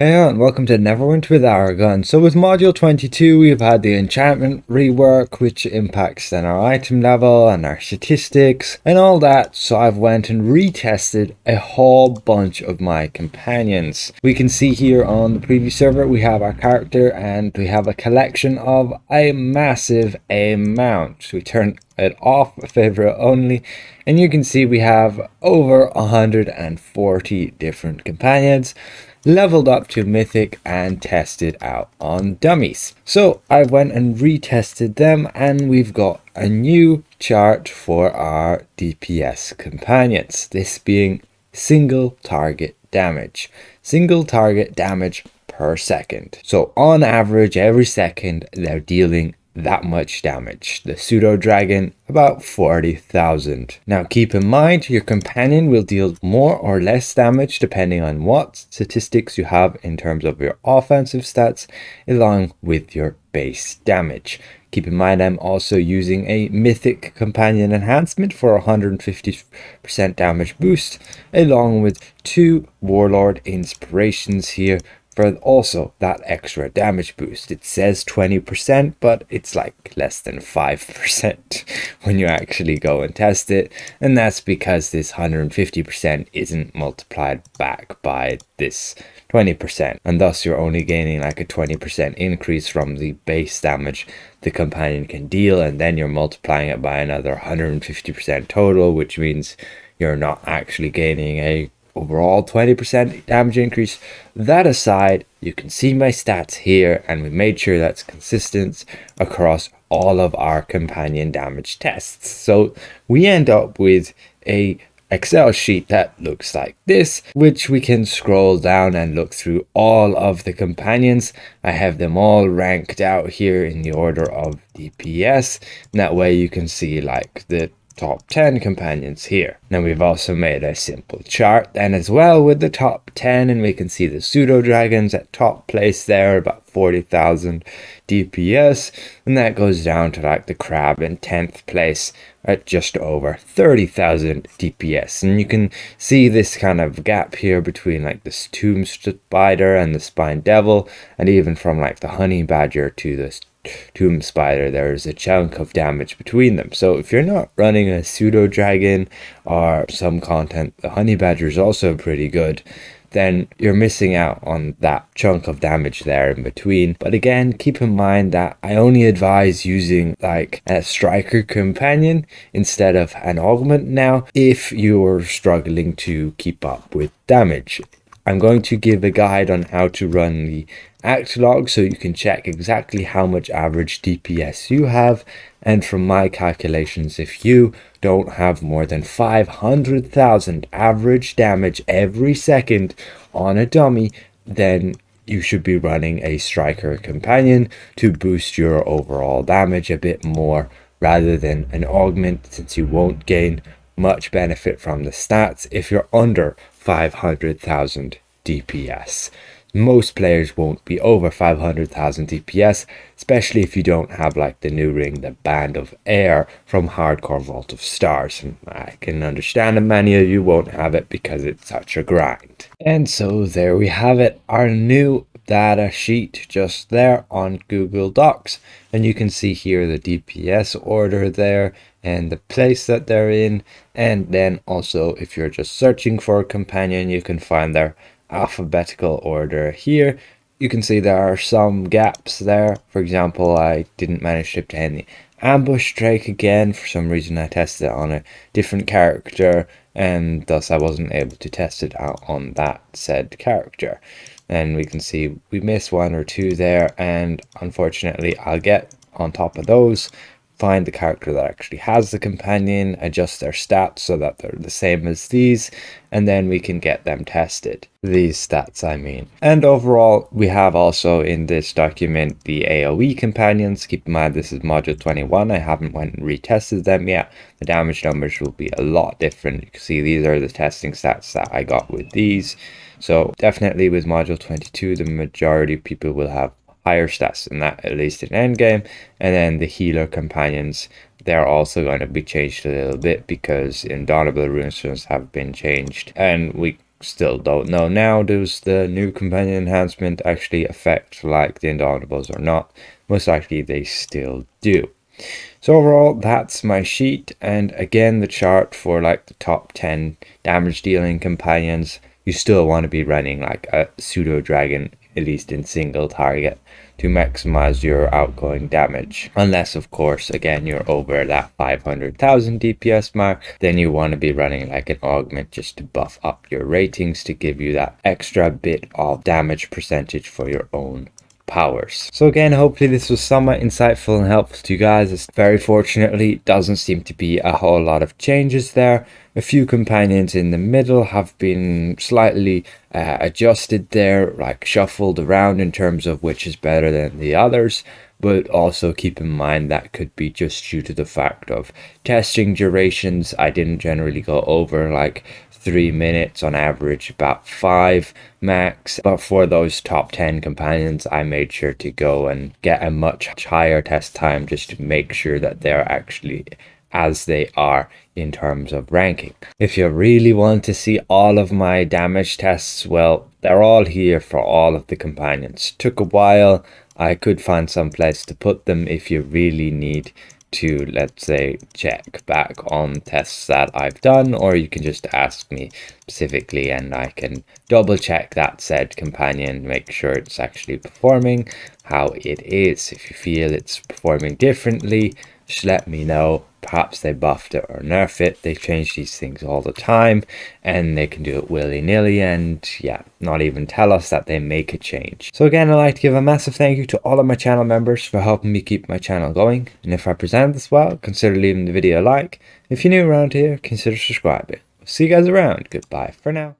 Hey and welcome to Neverwinter with Aragon. So with module 22 we've had the enchantment rework, which impacts then our item level and our statistics and all that. So I've went and retested a whole bunch of my companions. We can see here on the preview server we have our character and we have a collection of a massive amount. We turn it off, favorite only, and you can see we have over 140 different companions leveled up to mythic and tested out on dummies. So I went and retested them and we've got a new chart for our DPS companions, this being single target damage per second. So on average every second they're dealing that much damage. The pseudo dragon about 40,000. Now keep in mind your companion will deal more or less damage depending on what statistics you have in terms of your offensive stats along with your base damage. Keep in mind I'm also using a mythic companion enhancement for 150% damage boost along with 2 warlord inspirations here for also that extra damage boost. It says 20%, but it's like less than 5% when you actually go and test it. And that's because this 150% isn't multiplied back by this 20%. And thus you're only gaining like a 20% increase from the base damage the companion can deal. And then you're multiplying it by another 150% total, which means you're not actually gaining a overall 20% damage increase. That aside, you can see my stats here and we made sure that's consistent across all of our companion damage tests. So we end up with a Excel sheet that looks like this, which we can scroll down and look through all of the companions. I have them all ranked out here in the order of DPS, and that way you can see like the top 10 companions here. Now we've also made a simple chart then as well with the top 10, and we can see the pseudo dragons at top place there, about 40,000 DPS, and that goes down to like the crab in 10th place at just over 30,000 DPS. And you can see this kind of gap here between like this tomb spider and the spine devil, and even from like the honey badger to this tomb spider there's a chunk of damage between them. So if you're not running a pseudo dragon or some content, the honey badger is also pretty good, then you're missing out on that chunk of damage there in between. But again, keep in mind that I only advise using like a striker companion instead of an augment now if you're struggling to keep up with damage. I'm going to give a guide on how to run the act log so you can check exactly how much average DPS you have. And from my calculations, if you don't have more than 500,000 average damage every second on a dummy, then you should be running a striker companion to boost your overall damage a bit more rather than an augment, since you won't gain much benefit from the stats if you're under 500,000 DPS. Most players won't be over 500,000 DPS, especially if you don't have like the new ring, the Band of Air from Hardcore Vault of Stars. And I can understand that many of you won't have it because it's such a grind. And so there we have it, our new data sheet just there on Google Docs, and you can see here the DPS order there and the place that they're in, and then also if you're just searching for a companion you can find their alphabetical order here. You can see there are some gaps there. For example, I didn't manage to obtain the ambush drake again. For some reason I tested it on a different character and thus I wasn't able to test it out on that said character. And we can see we missed 1 or 2 there, and unfortunately I'll get on top of those, find the character that actually has the companion, adjust their stats so that they're the same as these, and then we can get them tested. These stats, I mean. And overall, we have also in this document the AoE companions. Keep in mind this is module 21. I haven't went and retested them yet. The damage numbers will be a lot different. You can see these are the testing stats that I got with these. So definitely with module 22, the majority of people will have higher stats than that, at least in endgame. And then the healer companions, they're also going to be changed a little bit because indomitable runestones have been changed. And we still don't know now, does the new companion enhancement actually affect like the indomitables or not? Most likely they still do. So overall, that's my sheet, and again the chart for like the top 10 damage dealing companions. You still want to be running like a pseudo dragon, at least in single target, to maximize your outgoing damage. Unless of course again you're over that 500,000 DPS mark, then you want to be running like an augment just to buff up your ratings to give you that extra bit of damage percentage for your own powers. So again, hopefully this was somewhat insightful and helpful to you guys. It's very fortunately doesn't seem to be a whole lot of changes there. A few companions in the middle have been slightly adjusted there, like shuffled around in terms of which is better than the others. But also keep in mind that could be just due to the fact of testing durations. I didn't generally go over like 3 minutes, on average about 5 max, but for those top 10 companions I made sure to go and get a much higher test time just to make sure that they're actually as they are in terms of ranking. If you really want to see all of my damage tests, well, they're all here for all of the companions. Took a while. I could find some place to put them if you really need to, let's say, check back on tests that I've done, or you can just ask me specifically and I can double check that said companion, make sure it's actually performing how it is. If you feel it's performing differently, just let me know. Perhaps they buffed it or nerfed it. They change these things all the time and they can do it willy-nilly and yeah, not even tell us that they make a change. So again, I'd like to give a massive thank you to all of my channel members for helping me keep my channel going. And if I present this well, consider leaving the video a like. If you're new around here, consider subscribing. See you guys around. Goodbye for now.